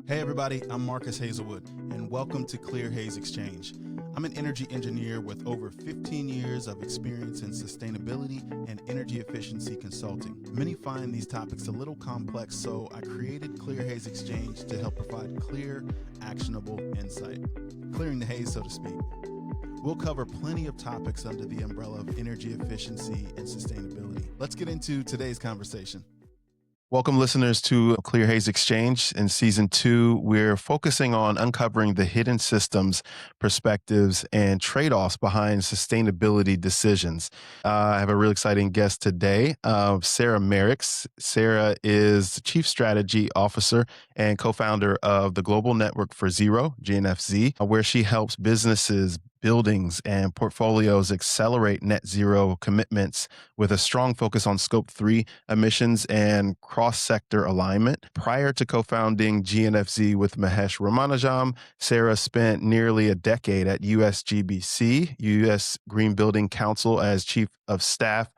Hey everybody, I'm Marcus Hazelwood, and welcome to Clear Haze Exchange. I'm an energy engineer with over 15 years of experience in sustainability and energy efficiency consulting. Many find these topics a little complex, so I created Clear Haze Exchange to help provide clear, actionable insight, clearing the haze, so to speak. We'll cover plenty of topics under the umbrella of energy efficiency and sustainability. Let's get into today's conversation. Welcome, listeners, to Clear Haze Exchange. In season 2, we're focusing on uncovering the hidden systems, perspectives, and trade offs behind sustainability decisions. I have a really exciting guest today, Sarah Merricks. Sarah is the Chief Strategy Officer and co founder of the Global Network for Zero, GNFZ, where she helps businesses, buildings, and portfolios accelerate net zero commitments with a strong focus on scope 3 emissions and cross-sector alignment. Prior to co-founding GNFZ with Mahesh Ramanujam, Sarah spent nearly a decade at USGBC, U.S. Green Building Council, as Chief of Staff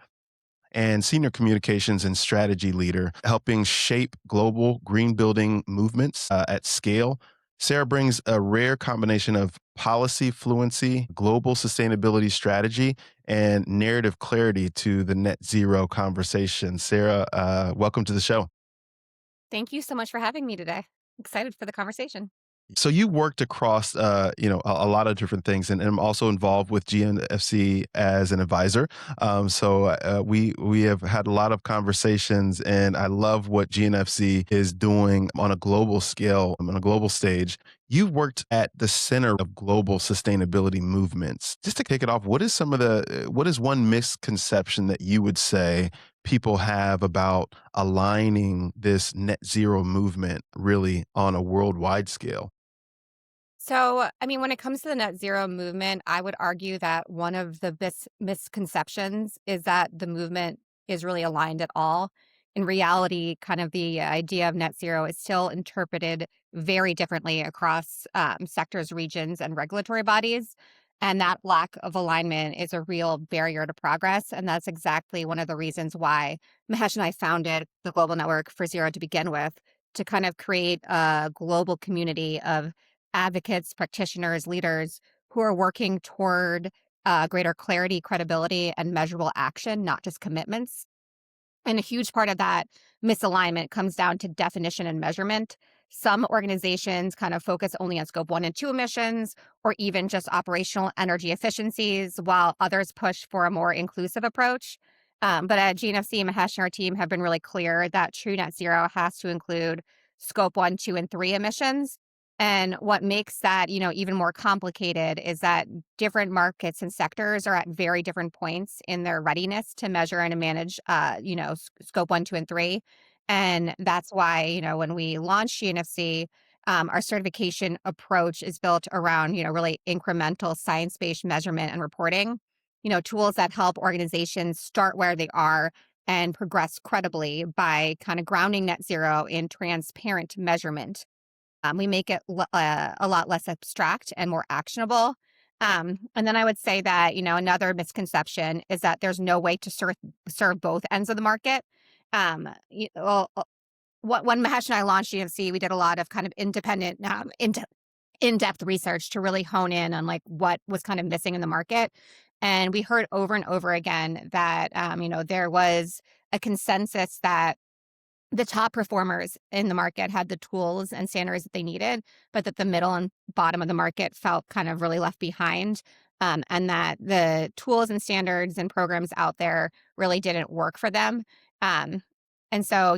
and Senior Communications and Strategy Leader, helping shape global green building movements at scale. Sarah brings a rare combination of policy fluency, global sustainability strategy, and narrative clarity to the net zero conversation. Sarah, welcome to the show. Thank you so much for having me today. Excited for the conversation. So you worked across, a lot of different things, and I'm also involved with GNFC as an advisor. We have had a lot of conversations, and I love what GNFC is doing on a global scale, on a global stage. You've worked at the center of global sustainability movements. Just to kick it off, what is one misconception that you would say people have about aligning this net zero movement really on a worldwide scale? When it comes to the net zero movement, I would argue that one of the misconceptions is that the movement is really aligned at all. In reality, kind of the idea of net zero is still interpreted very differently across sectors, regions, and regulatory bodies. And that lack of alignment is a real barrier to progress. And that's exactly one of the reasons why Mahesh and I founded the Global Network for Zero to begin with, to kind of create a global community of advocates, practitioners, leaders who are working toward greater clarity, credibility, and measurable action, not just commitments. And a huge part of that misalignment comes down to definition and measurement. Some organizations kind of focus only on scope 1 and 2 emissions, or even just operational energy efficiencies, while others push for a more inclusive approach. But at GNFC, Mahesh and our team have been really clear that true net zero has to include scope 1, 2, and 3 emissions. And what makes that, even more complicated is that different markets and sectors are at very different points in their readiness to measure and to manage, scope 1, 2, and 3. And that's why, when we launched GNFC, our certification approach is built around, really incremental science-based measurement and reporting, tools that help organizations start where they are and progress credibly by kind of grounding net zero in transparent measurement. We make it a lot less abstract and more actionable. And then I would say that, another misconception is that there's no way to serve both ends of the market. When Mahesh and I launched GNC, we did a lot of kind of independent, in-depth research to really hone in on like what was kind of missing in the market. And we heard over and over again that, there was a consensus that the top performers in the market had the tools and standards that they needed, but that the middle and bottom of the market felt kind of really left behind. And that the tools and standards and programs out there really didn't work for them. Um, and so,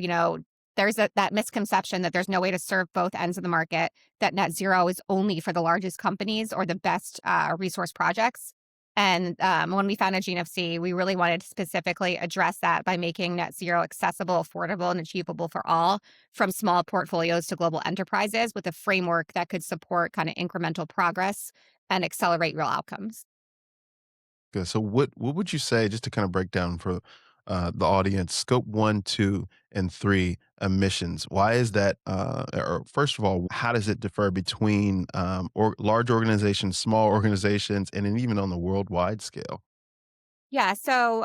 there's that misconception that there's no way to serve both ends of the market, that net zero is only for the largest companies or the best resource projects. And when we founded GNFC, we really wanted to specifically address that by making net zero accessible, affordable, and achievable for all, from small portfolios to global enterprises, with a framework that could support kind of incremental progress and accelerate real outcomes. Good. So what would you say, just to kind of break down for the audience, scope 1, 2, and 3 emissions? Why is that? Or first of all, how does it differ between or large organizations, small organizations, and then even on the worldwide scale? Yeah, so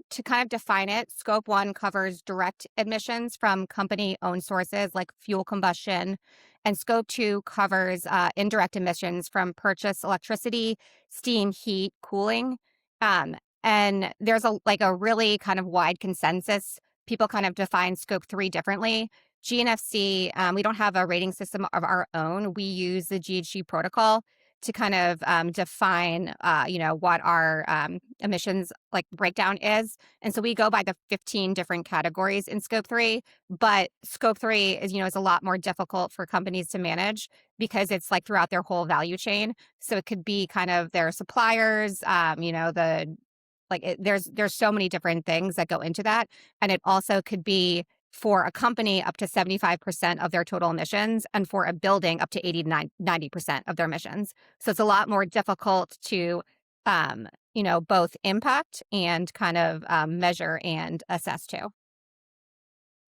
to kind of define it, scope one covers direct emissions from company owned sources like fuel combustion, and scope two covers indirect emissions from purchased electricity, steam, heat, cooling. Um, and there's a really kind of wide consensus. People kind of define scope three differently. GNFC, we don't have a rating system of our own. We use the GHG protocol to kind of define, what our emissions like breakdown is. And so we go by the 15 different categories in scope three, but scope three is a lot more difficult for companies to manage because it's like throughout their whole value chain. So it could be kind of their suppliers, there's so many different things that go into that. And it also could be for a company up to 75% of their total emissions, and for a building up to 90% of their emissions. So it's a lot more difficult to, both impact and kind of measure and assess too.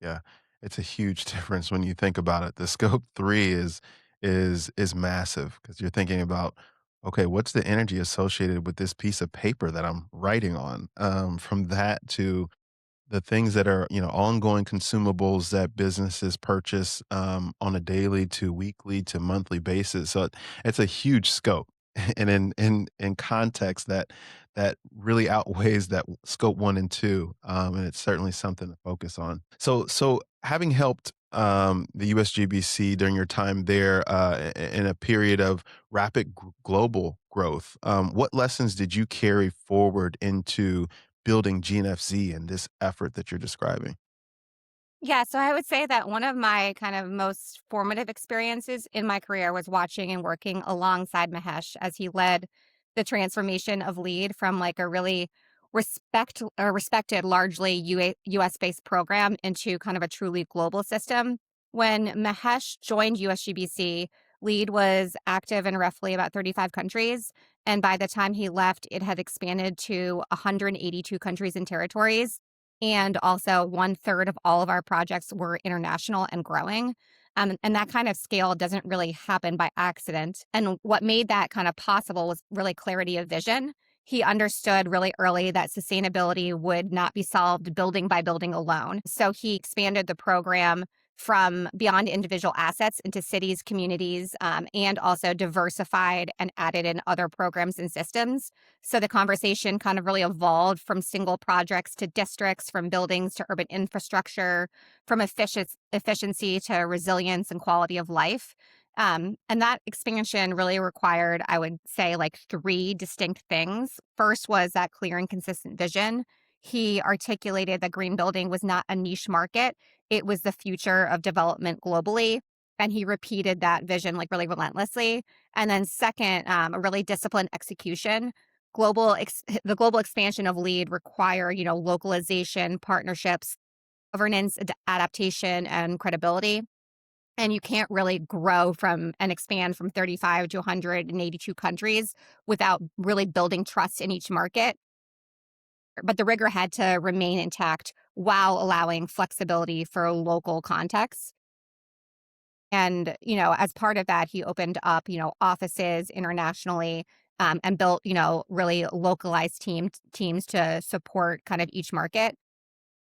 Yeah, it's a huge difference when you think about it. The scope 3 is massive because 'cause you're thinking about, "Okay, what's the energy associated with this piece of paper that I'm writing on?" From that to the things that are, ongoing consumables that businesses purchase, on a daily to weekly to monthly basis. So it's a huge scope. And in context that really outweighs that scope 1 and 2, and it's certainly something to focus on. So having helped, the USGBC during your time there, in a period of rapid global growth, what lessons did you carry forward into building GNFZ and this effort that you're describing? Yeah, so I would say that one of my kind of most formative experiences in my career was watching and working alongside Mahesh as he led the transformation of lead from like a really respected largely US based program into kind of a truly global system. When Mahesh joined USGBC, lead was active in roughly about 35 countries, and by the time he left it had expanded to 182 countries and territories, and also one third of all of our projects were international and growing. And that kind of scale doesn't really happen by accident. And what made that kind of possible was really clarity of vision. He understood really early that sustainability would not be solved building by building alone. So he expanded the program from beyond individual assets into cities, communities, and also diversified and added in other programs and systems. So the conversation kind of really evolved from single projects to districts, from buildings to urban infrastructure, from efficiency to resilience and quality of life. And that expansion really required, I would say, like three distinct things. First was that clear and consistent vision. He articulated that green building was not a niche market, it was the future of development globally. And he repeated that vision like really relentlessly. And then, second, a really disciplined execution. The global expansion of LEAD require, localization, partnerships, governance, adaptation, and credibility. And you can't really grow from and expand from 35 to 182 countries without really building trust in each market. But the rigor had to remain intact while allowing flexibility for local contexts. And, as part of that, he opened up, offices internationally, and built, really localized teams to support kind of each market.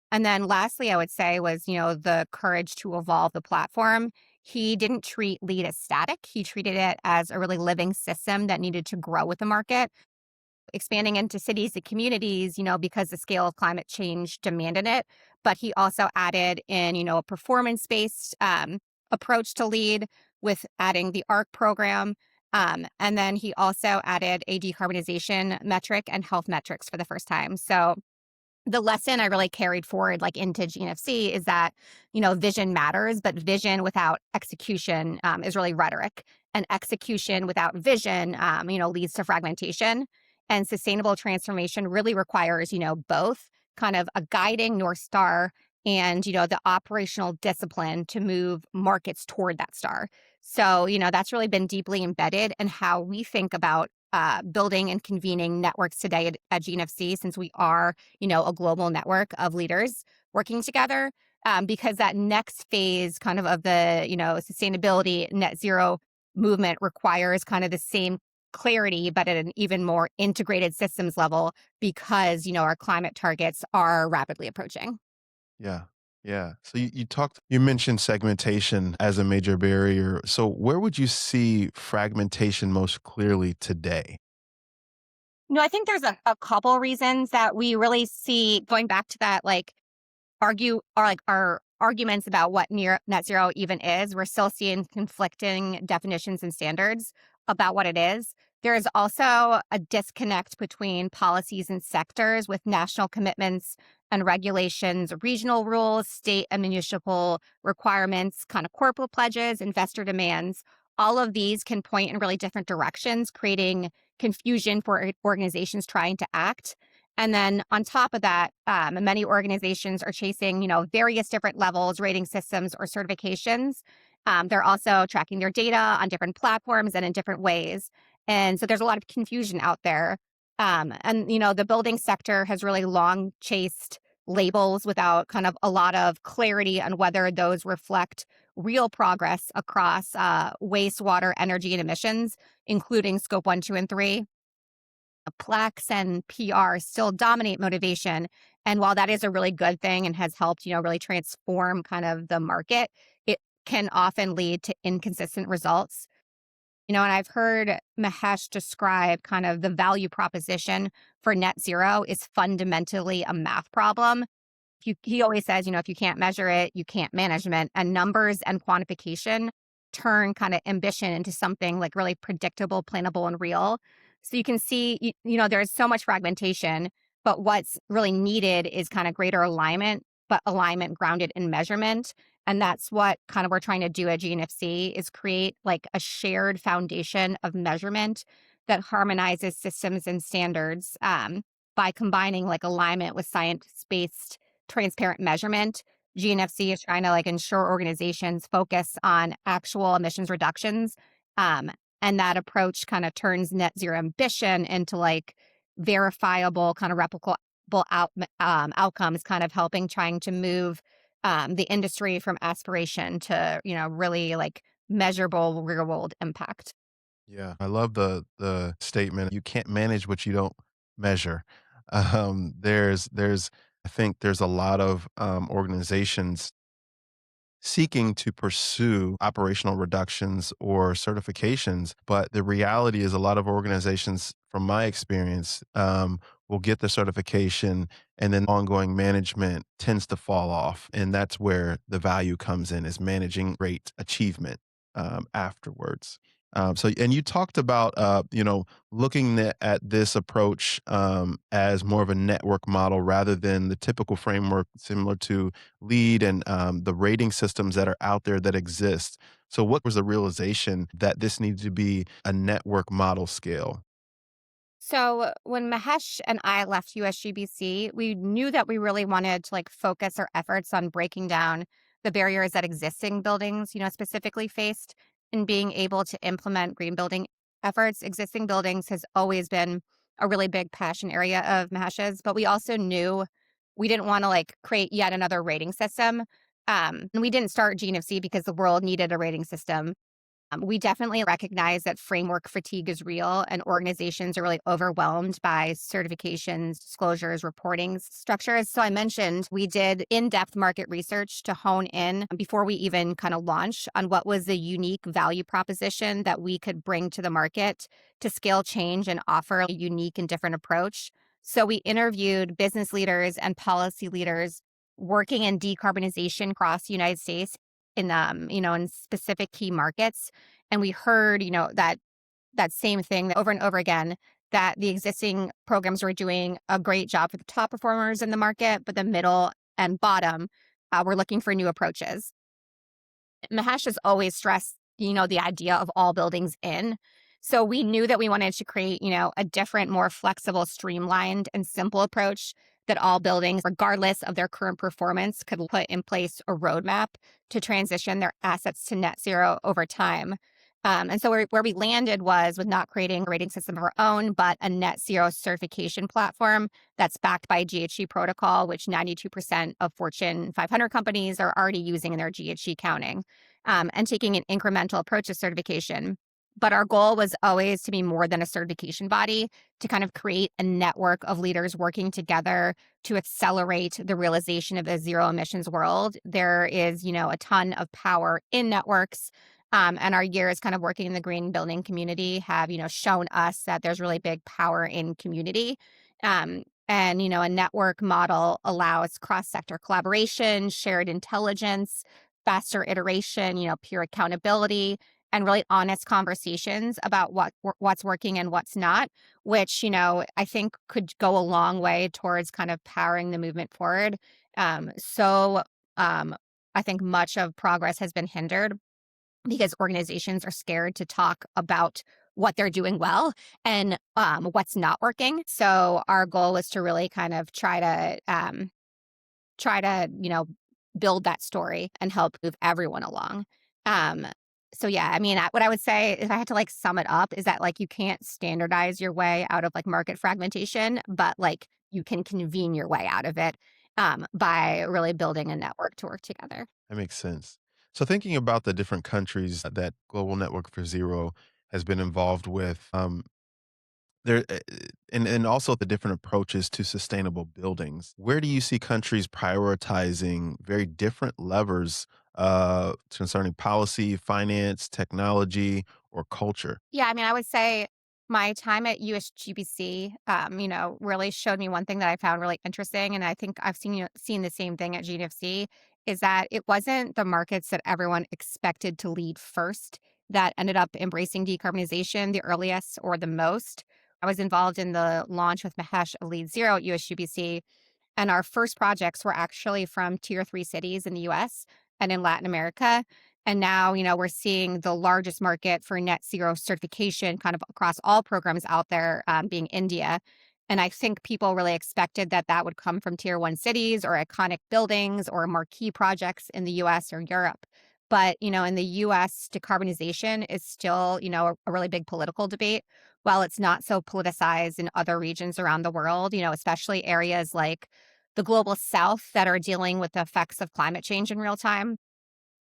And then lastly, I would say was, the courage to evolve the platform. He didn't treat lead as static. He treated it as a really living system that needed to grow with the market, expanding into cities and communities, because the scale of climate change demanded it. But he also added in, a performance based approach to lead with adding the ARC program. And then he also added a decarbonization metric and health metrics for the first time. So the lesson I really carried forward like into GNFC is that, vision matters, but vision without execution is really rhetoric. And execution without vision, leads to fragmentation. And sustainable transformation really requires, both kind of a guiding North Star and, the operational discipline to move markets toward that star. So, that's really been deeply embedded in how we think about building and convening networks today at GNFC, since we are, a global network of leaders working together. Because that next phase kind of the, sustainability net zero movement requires kind of the same clarity, but at an even more integrated systems level because, our climate targets are rapidly approaching. Yeah. Yeah. So you mentioned segmentation as a major barrier. So where would you see fragmentation most clearly today? I think there's a couple reasons that we really see going back to that, like our arguments about what near net zero even is. We're still seeing conflicting definitions and standards about what it is. There is also a disconnect between policies and sectors with national commitments and regulations, regional rules, state and municipal requirements, kind of corporate pledges, investor demands. All of these can point in really different directions, creating confusion for organizations trying to act. And then on top of that, many organizations are chasing, various different levels, rating systems, or certifications. They're also tracking their data on different platforms and in different ways. And so there's a lot of confusion out there. The building sector has really long chased labels without kind of a lot of clarity on whether those reflect real progress across wastewater, energy, and emissions, including scope one, two, and three. Plaques and PR still dominate motivation. And while that is a really good thing and has helped, really transform kind of the market, it can often lead to inconsistent results. And I've heard Mahesh describe kind of the value proposition for net zero is fundamentally a math problem. He always says, if you can't measure it, you can't management. And numbers and quantification turn kind of ambition into something like really predictable, plannable, and real. So you can see, there's so much fragmentation, but what's really needed is kind of greater alignment, but alignment grounded in measurement. And that's what kind of we're trying to do at GNFC is create like a shared foundation of measurement that harmonizes systems and standards by combining like alignment with science-based transparent measurement. GNFC is trying to like ensure organizations focus on actual emissions reductions. Um, and that approach kind of turns net zero ambition into like verifiable, kind of replicable outcomes, kind of helping trying to move the industry from aspiration to, really like measurable real world impact. Yeah. I love the statement, "You can't manage what you don't measure." There's I think there's a lot of, organizations seeking to pursue operational reductions or certifications. But the reality is, a lot of organizations, from my experience, will get the certification and then ongoing management tends to fall off. And that's where the value comes in, is managing great achievement afterwards. And you talked about, looking at this approach as more of a network model rather than the typical framework similar to lead and the rating systems that are out there that exist. So, what was the realization that this needs to be a network model scale? So when Mahesh and I left USGBC, we knew that we really wanted to like focus our efforts on breaking down the barriers that existing buildings, specifically faced in being able to implement green building efforts. Existing buildings has always been a really big passion area of Mahesh's, but we also knew we didn't want to like create yet another rating system. And we didn't start GNFC because the world needed a rating system. We definitely recognize that framework fatigue is real, and organizations are really overwhelmed by certifications, disclosures, reporting structures. So I mentioned we did in-depth market research to hone in before we even kind of launch on what was the unique value proposition that we could bring to the market to scale change and offer a unique and different approach. So we interviewed business leaders and policy leaders working in decarbonization across the United States in specific key markets. And we heard, that same thing over and over again, that the existing programs were doing a great job for the top performers in the market, but the middle and bottom were looking for new approaches. Mahesh has always stressed, the idea of all buildings in. So we knew that we wanted to create, a different, more flexible, streamlined, and simple approach that all buildings, regardless of their current performance, could put in place a roadmap to transition their assets to net zero over time. And so where we landed was with not creating a rating system of our own, but a net zero certification platform that's backed by GHG protocol, which 92% of Fortune 500 companies are already using in their GHG counting, and taking an incremental approach to certification. But our goal was always to be more than a certification body, to kind of create a network of leaders working together to accelerate the realization of a zero emissions world. There is, a ton of power in networks. And our years kind of working in the green building community have, shown us that there's really big power in community. And, a network model allows cross sector collaboration, shared intelligence, faster iteration, peer accountability, and really honest conversations about what's working and what's not, which I think could go a long way towards kind of powering the movement forward. So I think much of progress has been hindered because organizations are scared to talk about what they're doing well and what's not working. So our goal was to really kind of try to build that story and help move everyone along. Um, so yeah, I mean, what I would say if I had to like sum it up is that like you can't standardize your way out of like market fragmentation, but like you can convene your way out of it by really building a network to work together. That makes sense. So thinking about the different countries that Global Network for Zero has been involved with, there and also the different approaches to sustainable buildings. Where do you see countries prioritizing very different levers concerning policy, finance, technology, or culture? Yeah, I mean, I would say my time at USGBC, really showed me one thing that I found really interesting, and I think I've seen the same thing at GNFZ, is that it wasn't the markets that everyone expected to lead first that ended up embracing decarbonization the earliest or the most. I was involved in the launch with Mahesh of Lead Zero at USGBC, and our first projects were actually from tier three cities in the US and in Latin America. And now, we're seeing the largest market for net zero certification kind of across all programs out there being India. And I think people really expected that that would come from tier one cities or iconic buildings or marquee projects in the US or Europe. But, in the US, decarbonization is still, a really big political debate. While it's not so politicized in other regions around the world, especially areas like the global south that are dealing with the effects of climate change in real time.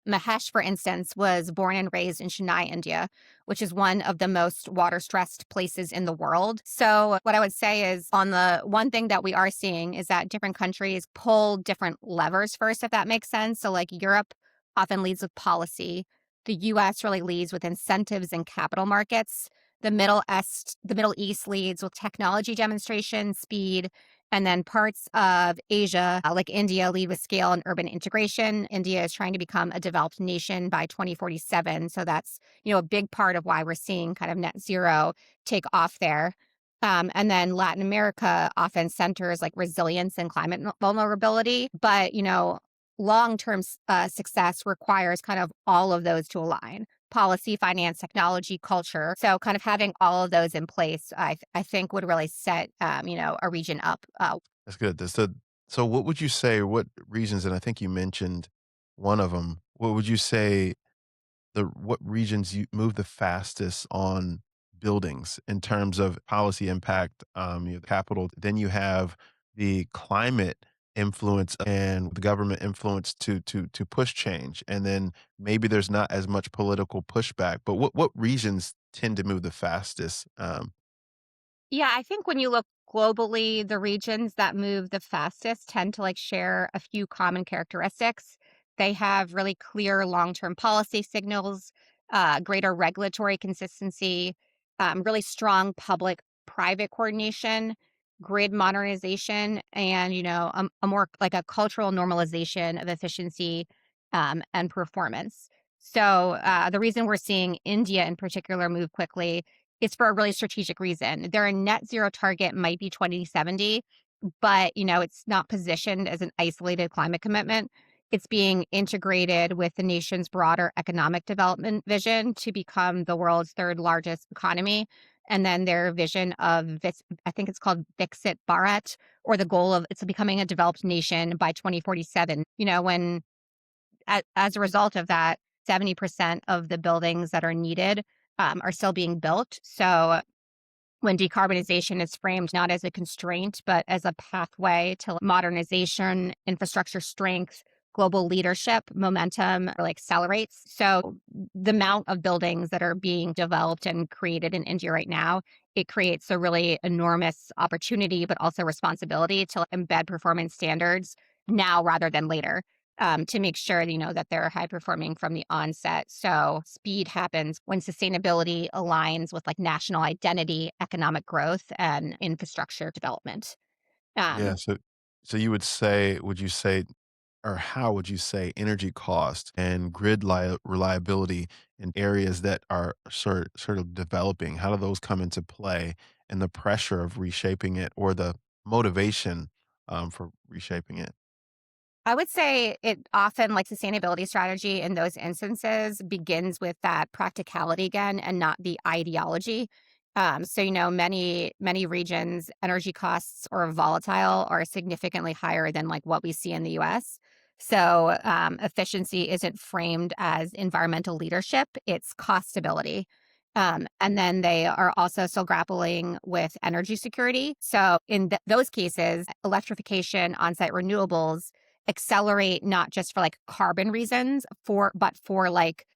Mahesh, for instance, was born and raised in Chennai, India, which is one of the most water stressed places in the world. So, what I would say is on the one thing that we are seeing is that different countries pull different levers first, if that makes sense. So, like Europe often leads with policy, the US really leads with incentives and capital markets. The Middle East leads with technology demonstration, speed, and then parts of Asia, like India, lead with scale and urban integration. India is trying to become a developed nation by 2047. So that's, a big part of why we're seeing kind of net zero take off there. And then Latin America often centers like resilience and climate vulnerability. But, long term success requires kind of all of those to align policy, finance, technology, culture. So kind of having all of those in place, I think would really set, a region up. That's good. So what would you say, what regions, and I think you mentioned one of them, what would you say what regions you move the fastest on buildings in terms of policy impact, the capital. Then you have the climate influence and the government influence to push change. And then maybe there's not as much political pushback. But what regions tend to move the fastest? Yeah, I think when you look globally, the regions that move the fastest tend to like share a few common characteristics. They have really clear long-term policy signals, greater regulatory consistency, really strong public-private coordination, grid modernization, and a more like a cultural normalization of efficiency and performance. So the reason we're seeing India in particular move quickly, it's for a really strategic reason. Their net zero target might be 2070, but it's not positioned as an isolated climate commitment. It's being integrated with the nation's broader economic development vision to become the world's third largest economy. And then their vision of this, I think it's called Viksit Bharat, or the goal of it's becoming a developed nation by 2047. When as a result of that, 70% of the buildings that are needed are still being built. So when decarbonization is framed not as a constraint, but as a pathway to modernization, infrastructure strength, global leadership momentum really accelerates. So the amount of buildings that are being developed and created in India right now, it creates a really enormous opportunity, but also responsibility to embed performance standards now rather than later. To make sure that they're high performing from the onset. So speed happens when sustainability aligns with like national identity, economic growth, and infrastructure development. Yeah, Um, so you would say would you say or how would you say energy cost and grid reliability in areas that are sort of developing, how do those come into play and the pressure of reshaping it or the motivation, for reshaping it? I would say it often, like sustainability strategy in those instances, begins with that practicality again and not the ideology. So, many regions, energy costs or volatile are significantly higher than like what we see in the US. So, efficiency isn't framed as environmental leadership, it's cost stability. And then they are also still grappling with energy security. So, in those cases, electrification, on site renewables, accelerate not just for like carbon reasons but for like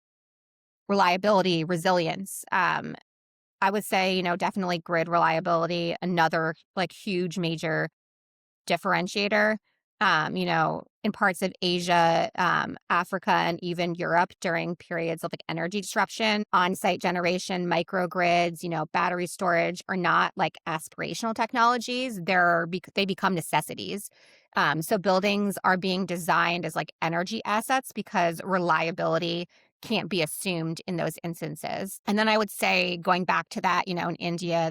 reliability, resilience. I would say, definitely grid reliability, another like huge major differentiator. In parts of Asia, Africa, and even Europe during periods of like energy disruption, on-site generation, microgrids, battery storage are not like aspirational technologies. They become necessities. So buildings are being designed as like energy assets because reliability can't be assumed in those instances. And then I would say going back to that, in India,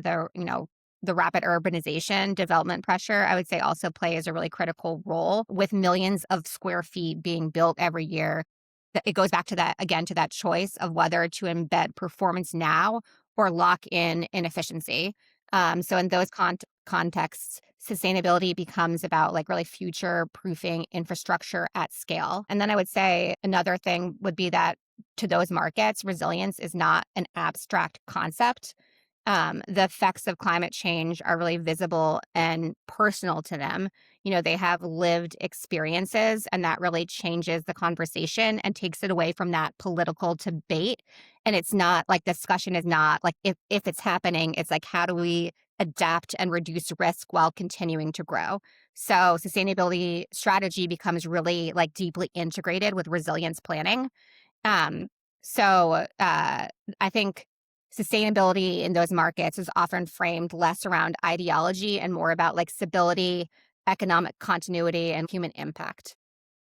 the rapid urbanization development pressure, I would say also plays a really critical role with millions of square feet being built every year. It goes back to that again, to that choice of whether to embed performance now or lock in inefficiency. So in those contexts, sustainability becomes about like really future proofing infrastructure at scale. And then I would say another thing would be that to those markets, resilience is not an abstract concept. The effects of climate change are really visible and personal to them. They have lived experiences, and that really changes the conversation and takes it away from that political debate. And it's not like discussion is not like if it's happening, it's like how do we adapt and reduce risk while continuing to grow. So sustainability strategy becomes really like deeply integrated with resilience planning. um, so I think sustainability in those markets is often framed less around ideology and more about like stability, economic continuity, and human impact.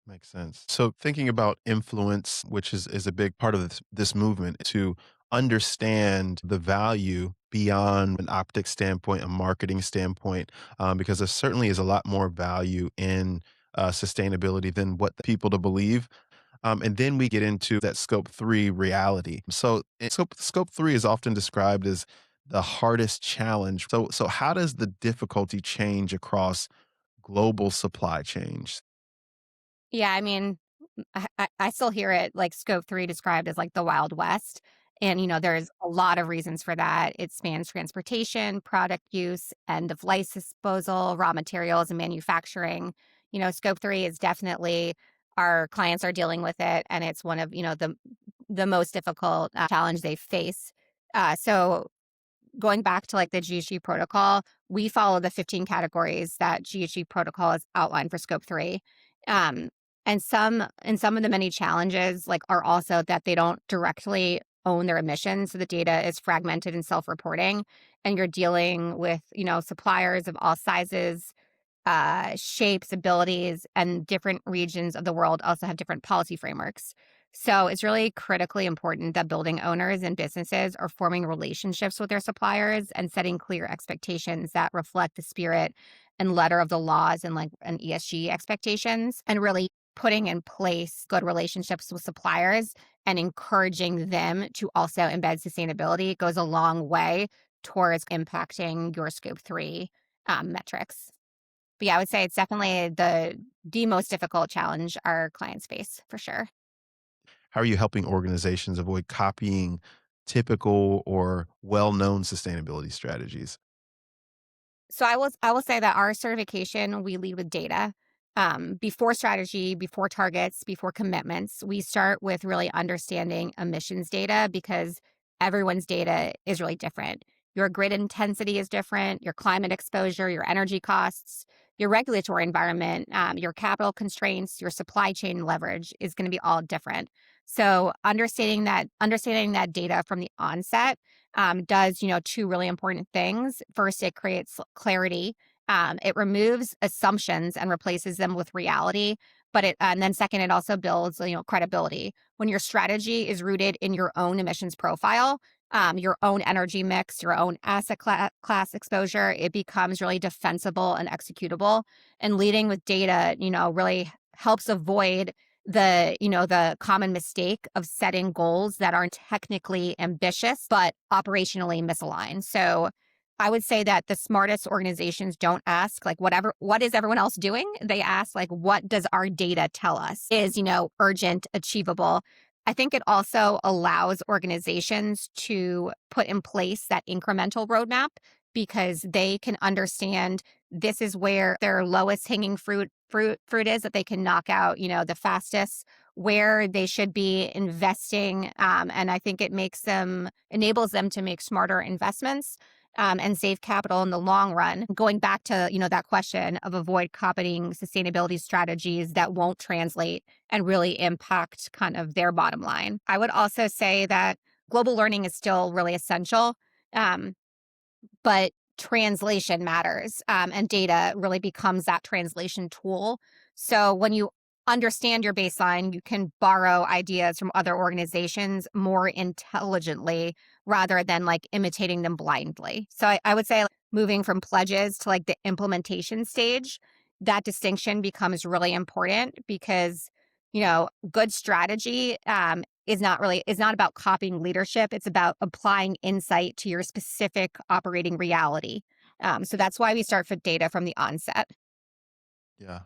Makes sense. So thinking about influence, which is a big part of this movement, to understand the value beyond an optics standpoint, a marketing standpoint, because there certainly is a lot more value in sustainability than what the people to believe. And then we get into that scope three reality. So scope three is often described as the hardest challenge. So how does the difficulty change across global supply chains? Yeah, I mean, I still hear it like scope three described as like the Wild West. And, there's a lot of reasons for that. It spans transportation, product use, end of life disposal, raw materials, and manufacturing. Scope three is definitely our clients are dealing with it. And it's one of, the most difficult challenge they face. So going back to like the GHG protocol, we follow the 15 categories that GHG protocol has outlined for scope three. Um, and some of the many challenges like are also that they don't directly own their emissions. So the data is fragmented and self-reporting. And you're dealing with, suppliers of all sizes, shapes, abilities, and different regions of the world also have different policy frameworks. So it's really critically important that building owners and businesses are forming relationships with their suppliers and setting clear expectations that reflect the spirit and letter of the laws and like an ESG expectations, and really putting in place good relationships with suppliers and encouraging them to also embed sustainability goes a long way towards impacting your scope three metrics. But yeah, I would say it's definitely the most difficult challenge our clients face for sure. How are you helping organizations avoid copying typical or well-known sustainability strategies? So I will say that our certification, we lead with data. before strategy, before targets, before commitments, we start with really understanding emissions data because everyone's data is really different. Your grid intensity is different, your climate exposure, your energy costs, your regulatory environment, your capital constraints, your supply chain leverage is going to be all different. So understanding that data from the onset does two really important things. First, it creates clarity. It removes assumptions and replaces them with reality. And then second, it also builds, credibility. When your strategy is rooted in your own emissions profile, your own energy mix, your own asset class exposure, it becomes really defensible and executable. And leading with data, really helps avoid the common mistake of setting goals that aren't technically ambitious, but operationally misaligned. So I would say that the smartest organizations don't ask like what is everyone else doing? They ask like, what does our data tell us is, urgent, achievable. I think it also allows organizations to put in place that incremental roadmap because they can understand this is where their lowest hanging fruit is that they can knock out, the fastest, where they should be investing. And I think it enables them to make smarter investments and save capital in the long run. Going back to, that question of avoid copying sustainability strategies that won't translate and really impact kind of their bottom line. I would also say that global learning is still really essential. Um, but translation matters, and data really becomes that translation tool. So when you understand your baseline, you can borrow ideas from other organizations more intelligently rather than like imitating them blindly. So I would say like, moving from pledges to like the implementation stage, that distinction becomes really important because good strategy is not about copying leadership. It's about applying insight to your specific operating reality. So that's why we start with data from the onset. Yeah,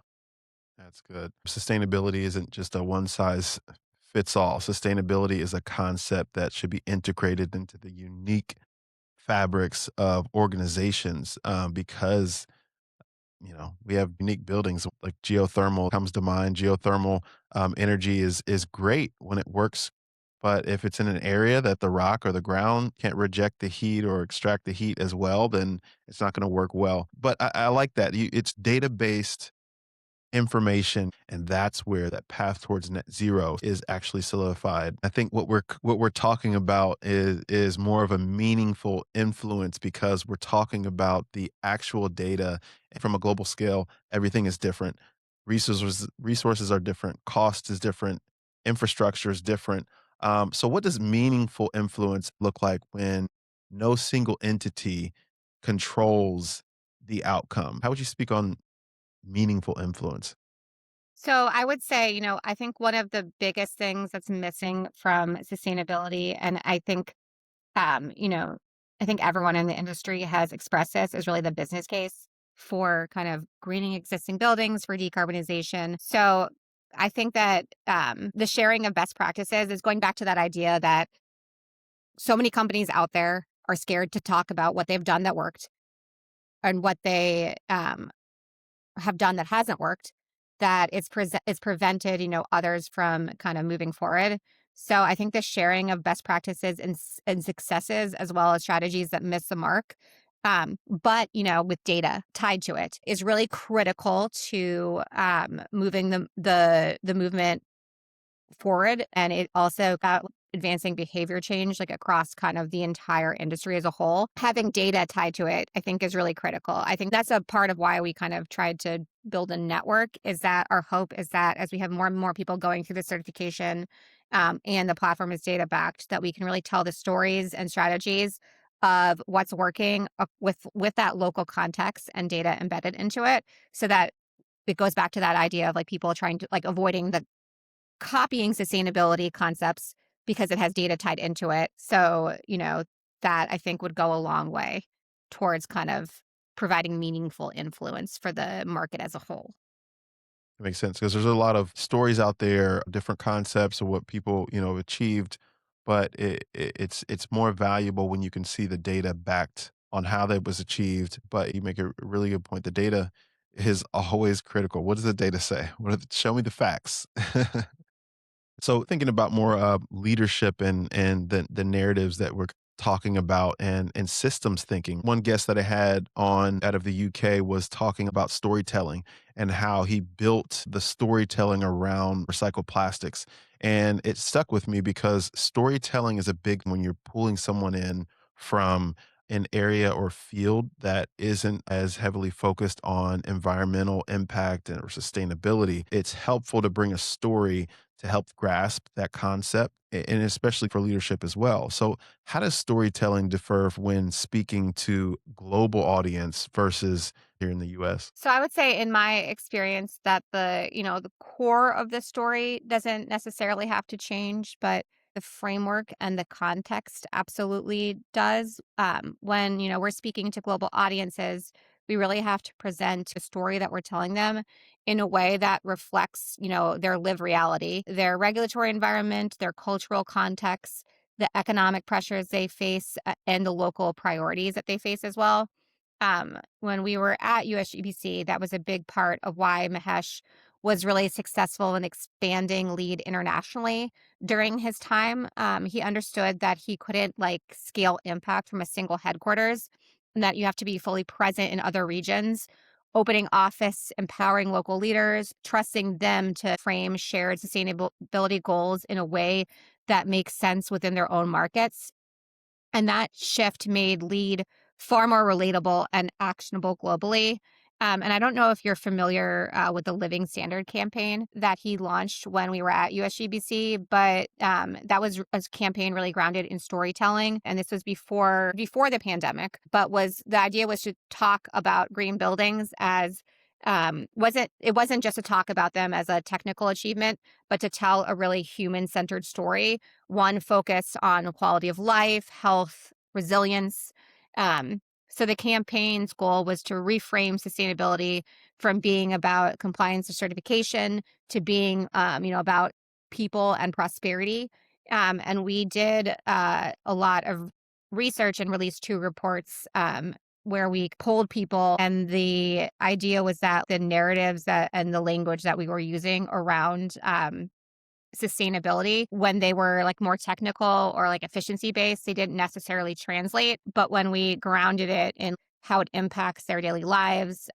that's good. Sustainability isn't just a one size fits all. Sustainability is a concept that should be integrated into the unique fabrics of organizations, because we have unique buildings like geothermal comes to mind. Geothermal energy is great when it works, but if it's in an area that the rock or the ground can't reject the heat or extract the heat as well, then it's not going to work well. But I like that. It's data based information, and that's where that path towards net zero is actually solidified. I think what we're talking about is more of a meaningful influence because we're talking about the actual data from a global scale. Everything is different. Resources are different. Cost is different. Infrastructure is different. So, what does meaningful influence look like when no single entity controls the outcome? How would you speak on meaningful influence? So I would say, I think one of the biggest things that's missing from sustainability, and um, you know, I think everyone in the industry has expressed this, is really the business case for kind of greening existing buildings for decarbonization. So I think that the sharing of best practices is going back to that idea that so many companies out there are scared to talk about what they've done that worked and what they have done that hasn't worked, that it's prevented, others from kind of moving forward. So I think the sharing of best practices and successes as well as strategies that miss the mark, but with data tied to it, is really critical to moving the movement forward. And it also got advancing behavior change like across kind of the entire industry as a whole. Having data tied to it, I think, is really critical. I think that's a part of why we kind of tried to build a network, is that our hope is that as we have more and more people going through the certification, and the platform is data backed, that we can really tell the stories and strategies of what's working with that local context and data embedded into it, so that it goes back to that idea of like people trying to like avoiding the copying sustainability concepts because it has data tied into it. So, that I think would go a long way towards kind of providing meaningful influence for the market as a whole. It makes sense because there's a lot of stories out there, different concepts of what people, have achieved, but it's more valuable when you can see the data backed on how that was achieved. But you make a really good point. The data is always critical. What does the data say? Show me the facts. So thinking about more leadership and the narratives that we're talking about and systems thinking. One guest that I had on out of the UK was talking about storytelling and how he built the storytelling around recycled plastics. And it stuck with me because storytelling is a big when you're pulling someone in from an area or field that isn't as heavily focused on environmental impact or sustainability. It's helpful to bring a story to help grasp that concept and especially for leadership as well. So, how does storytelling differ when speaking to global audience versus here in the US? So I would say in my experience that the core of the story doesn't necessarily have to change, but the framework and the context absolutely does. When we're speaking to global audiences, we really have to present a story that we're telling them in a way that reflects their lived reality, their regulatory environment, their cultural context, the economic pressures they face, and the local priorities that they face as well. When we were at USGBC, that was a big part of why Mahesh was really successful in expanding lead internationally during his time. He understood that he couldn't like scale impact from a single headquarters, and that you have to be fully present in other regions, opening office, empowering local leaders, trusting them to frame shared sustainability goals in a way that makes sense within their own markets. And that shift made lead far more relatable and actionable globally. And I don't know if you're familiar with the Living Standard campaign that he launched when we were at USGBC, but that was a campaign really grounded in storytelling. And this was before the pandemic. But was the idea was to talk about green buildings as wasn't it wasn't just to talk about them as a technical achievement, but to tell a really human centered story, one focused on quality of life, health, resilience. Um, so the campaign's goal was to reframe sustainability from being about compliance or certification to being about people and prosperity. And we did a lot of research and released two reports where we polled people, and the idea was that the narratives that and the language that we were using around sustainability when they were like more technical or like efficiency based, they didn't necessarily translate. But when we grounded it in how it impacts their daily lives,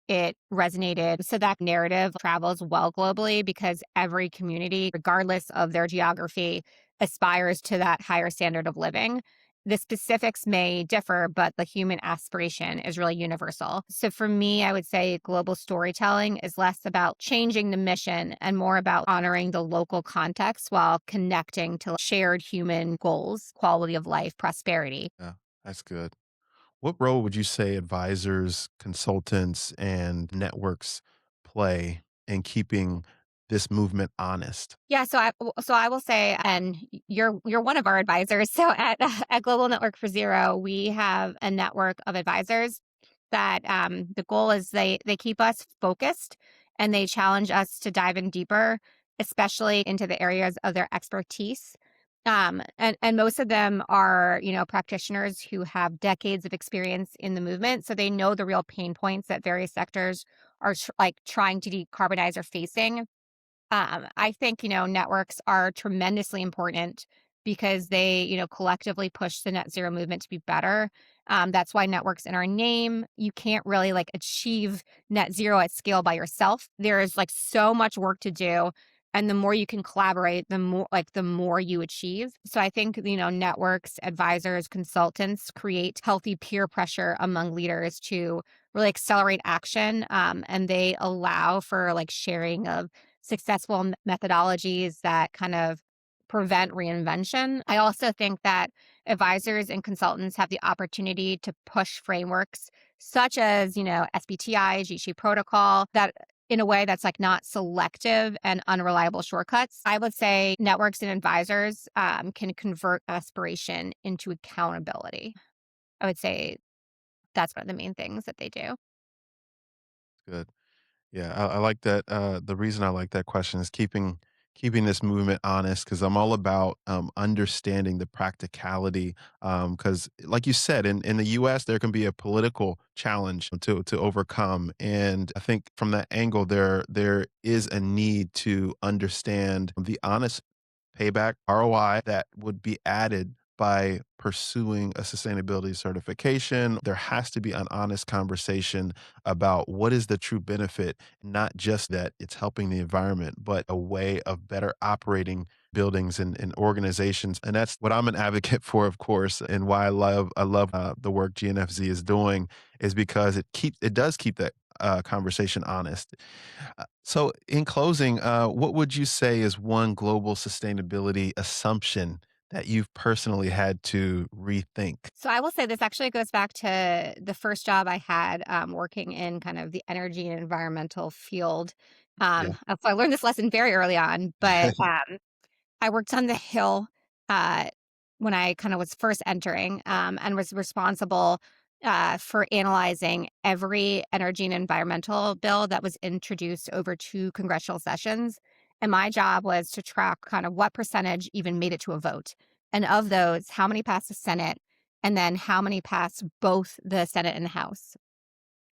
it resonated. So that narrative travels well globally because every community, regardless of their geography, aspires to that higher standard of living. The specifics may differ, but the human aspiration is really universal. So for me, I would say global storytelling is less about changing the mission and more about honoring the local context while connecting to shared human goals, quality of life, prosperity. Yeah, that's good. What role would you say advisors, consultants, and networks play in keeping this movement honest? Yeah, so I will say, and you're one of our advisors. So at at Global Network for Zero, we have a network of advisors that the goal is they keep us focused and they challenge us to dive in deeper, especially into the areas of their expertise. And most of them are practitioners who have decades of experience in the movement, so they know the real pain points that various sectors are like trying to decarbonize or facing. I think networks are tremendously important because they collectively push the net zero movement to be better. That's why networks in our name. You can't really like achieve net zero at scale by yourself. There is like so much work to do. And the more you can collaborate, the more you achieve. So I think networks, advisors, consultants create healthy peer pressure among leaders to really accelerate action. And they allow for like sharing of successful methodologies that kind of prevent reinvention. I also think that advisors and consultants have the opportunity to push frameworks such as SBTI, GC protocol, that in a way that's like not selective and unreliable shortcuts. I would say networks and advisors can convert aspiration into accountability. I would say that's one of the main things that they do. Good. Yeah, I like that. The reason I like that question is keeping this movement honest because I'm all about understanding the practicality. Because, like you said, in the U.S. there can be a political challenge to overcome, and I think from that angle there is a need to understand the honest payback ROI that would be added by pursuing a sustainability certification. There has to be an honest conversation about what is the true benefit, not just that it's helping the environment, but a way of better operating buildings and organizations. And that's what I'm an advocate for, of course, and why I love the work GNFZ is doing is because it does keep that conversation honest. So, in closing, what would you say is one global sustainability assumption that you've personally had to rethink? So I will say this actually goes back to the first job I had working in kind of the energy and environmental field. Yeah. So I learned this lesson very early on, but I worked on the Hill uh, when I kind of was first entering and was responsible for analyzing every energy and environmental bill that was introduced over two congressional sessions. And my job was to track kind of what percentage even made it to a vote. And of those, how many passed the Senate, and then how many passed both the Senate and the House.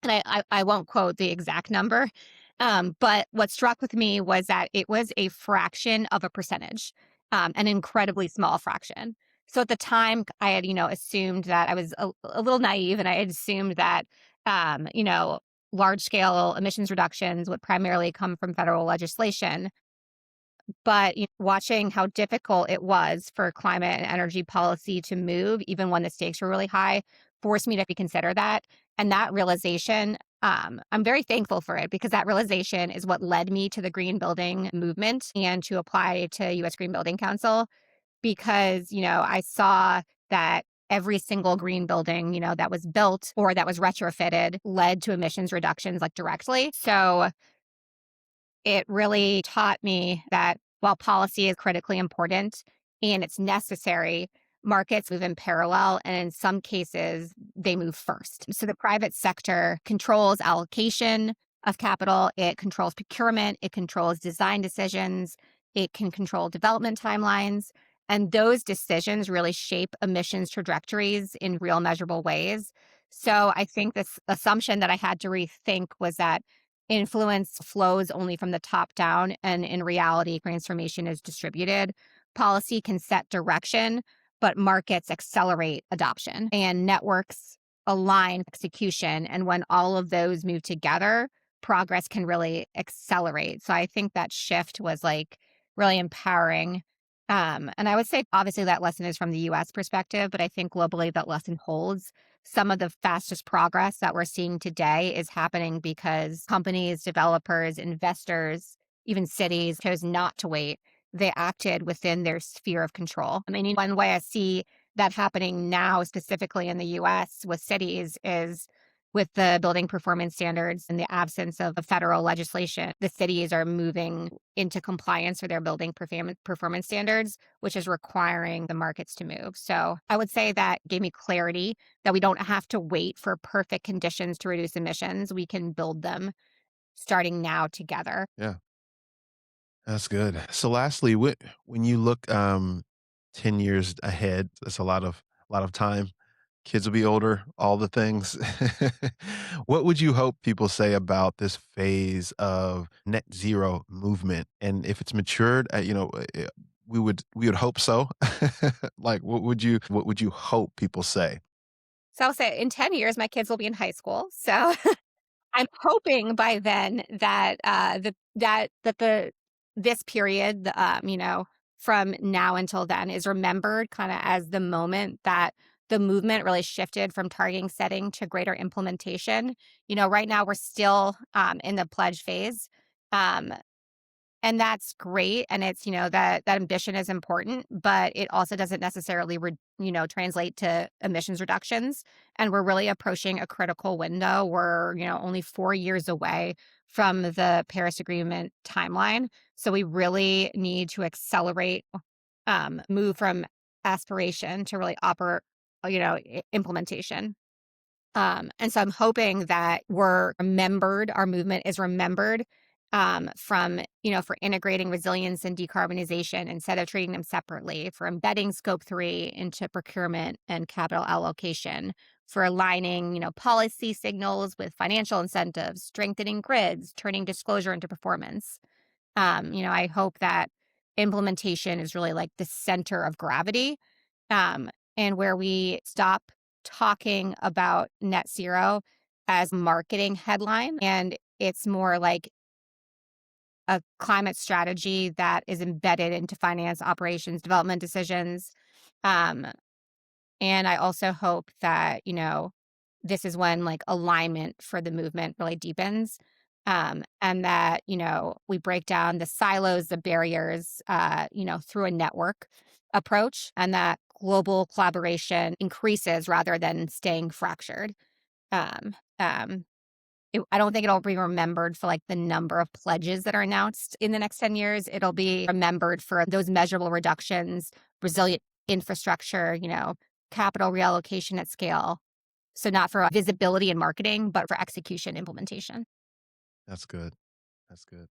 And I won't quote the exact number, but what struck with me was that it was a fraction of a percentage, an incredibly small fraction. So at the time, I had, assumed that I was a little naive, and I had assumed that, large scale emissions reductions would primarily come from federal legislation. But watching how difficult it was for climate and energy policy to move, even when the stakes were really high, forced me to reconsider that. And that realization, I'm very thankful for it because that realization is what led me to the green building movement and to apply to US Green Building Council because, I saw that every single green building, that was built or that was retrofitted led to emissions reductions like directly. So it really taught me that while policy is critically important and it's necessary, markets move in parallel. And in some cases, they move first. So the private sector controls allocation of capital, it controls procurement, it controls design decisions, it can control development timelines. And those decisions really shape emissions trajectories in real measurable ways. So I think this assumption that I had to rethink was that influence flows only from the top down, and in reality, transformation is distributed. Policy can set direction, but markets accelerate adoption and networks align execution. And when all of those move together, progress can really accelerate. So I think that shift was like really empowering. And I would say, obviously, that lesson is from the US perspective, but I think globally that lesson holds. Some of the fastest progress that we're seeing today is happening because companies, developers, investors, even cities chose not to wait. They acted within their sphere of control. I mean, one way I see that happening now, specifically in the US with cities, is with the building performance standards and the absence of federal legislation. The cities are moving into compliance with their building performance standards, which is requiring the markets to move. So I would say that gave me clarity that we don't have to wait for perfect conditions to reduce emissions. We can build them starting now together. Yeah, that's good. So, lastly, when you look 10 years ahead, that's a lot of time. Kids will be older, all the things. What would you hope people say about this phase of net zero movement? And if it's matured, we would hope so. Like, what would you hope people say? So I'll say in 10 years, my kids will be in high school. So I'm hoping by then that the this period, from now until then, is remembered kind of as the moment that the movement really shifted from targeting setting to greater implementation. Right now we're still in the pledge phase. Um, and that's great, and it's, that ambition is important, but it also doesn't necessarily translate to emissions reductions, and we're really approaching a critical window. We're, only 4 years away from the Paris Agreement timeline, so we really need to accelerate, move from aspiration to really implementation. And so I'm hoping that our movement is remembered for integrating resilience and decarbonization instead of treating them separately, for embedding scope 3 into procurement and capital allocation, for aligning, policy signals with financial incentives, strengthening grids, turning disclosure into performance. I hope that implementation is really like the center of gravity, um, and where we stop talking about net zero as marketing headline and it's more like a climate strategy that is embedded into finance, operations, development decisions. Um, and I also hope that, this is when like alignment for the movement really deepens. And that, we break down the silos, the barriers, through a network approach, and that global collaboration increases rather than staying fractured. Um, um, I don't think it'll be remembered for like the number of pledges that are announced in the next 10 years. It'll be remembered for those measurable reductions, resilient infrastructure, capital reallocation at scale. So not for visibility and marketing, but for execution implementation. That's good. That's good.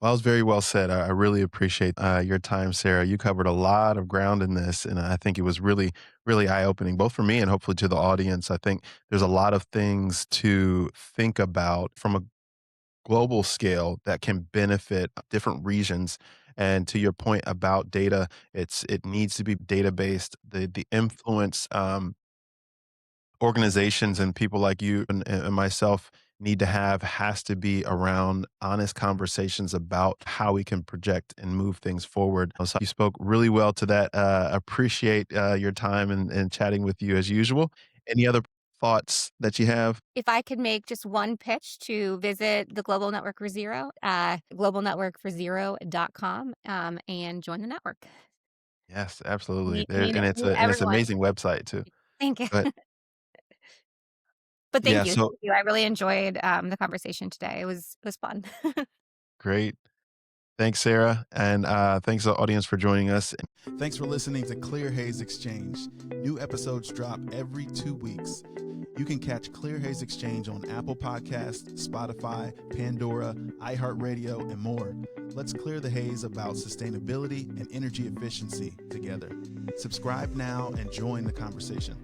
Well, that was very well said. I really appreciate your time, Sarah. You covered a lot of ground in this, and I think it was really, really eye opening, both for me and hopefully to the audience. I think there's a lot of things to think about from a global scale that can benefit different regions. And to your point about data, it needs to be data based. The influence organizations and people like you and myself need to have has to be around honest conversations about how we can project and move things forward. So you spoke really well to that. Appreciate your time and chatting with you as usual. Any other thoughts that you have? If I could make just one pitch to visit the Global Network for Zero, globalnetworkforzero.com, and join the network. Yes, absolutely. Meet, There, meet, and it's meet an everyone. amazing website too. Thank you. But But thank yeah, you. so Thank you. I really enjoyed the conversation today. It was fun. great. Thanks, Sarah, and thanks to the audience for joining us. Thanks for listening to Clear Haze Exchange. New episodes drop every 2 weeks. You can catch Clear Haze Exchange on Apple Podcasts, Spotify, Pandora, iHeartRadio, and more. Let's clear the haze about sustainability and energy efficiency together. Subscribe now and join the conversation.